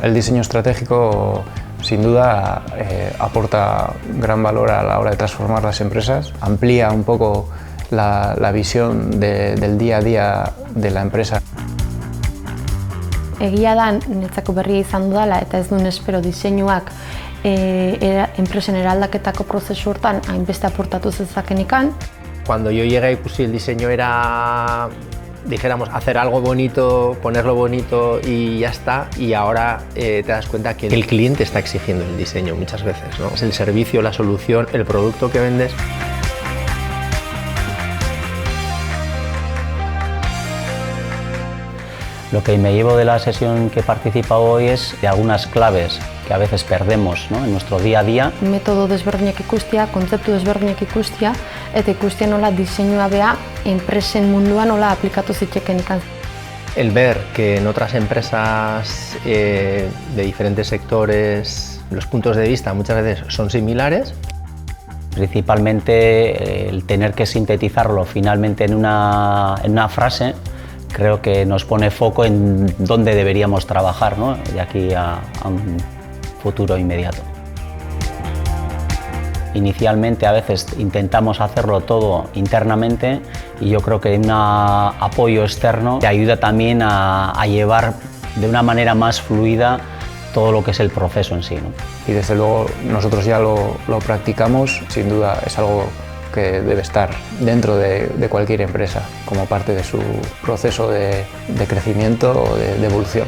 El diseño estratégico sin duda aporta gran valor a la hora de transformar las empresas, amplía un poco la visión del día a día de la empresa. Egia da, niretzako berria izan dudala eta ez duen espero diseinuak enpresen eraldaketako prozesu hortan hainbeste aportatu zezakenikan. Cuando yo llegué, pues sí, el diseño era, dijéramos, hacer algo bonito, ponerlo bonito y ya está, y ahora te das cuenta que el cliente está exigiendo el diseño muchas veces, ¿no? Es el servicio, la solución, el producto que vendes. Lo que me llevo de la sesión que participa hoy es de algunas claves que a veces perdemos, ¿no?, en nuestro día a día. Metodo desberdinak ikustea, kontzeptu desberdinak ikustea, eta ikustea nola diseinua bea enpresen munduan nola aplikatu zitekenikan. El ver que en otras empresas de diferentes sectores los puntos de vista muchas veces son similares. Principalmente el tener que sintetizarlo finalmente en una frase, creo que nos pone foco en dónde deberíamos trabajar, ¿no?, de aquí a un futuro inmediato. Inicialmente a veces intentamos hacerlo todo internamente y yo creo que un apoyo externo te ayuda también a llevar de una manera más fluida todo lo que es el proceso en sí, ¿no? Y desde luego nosotros ya lo practicamos, sin duda es algo que debe estar dentro de cualquier empresa como parte de su proceso de crecimiento o de evolución.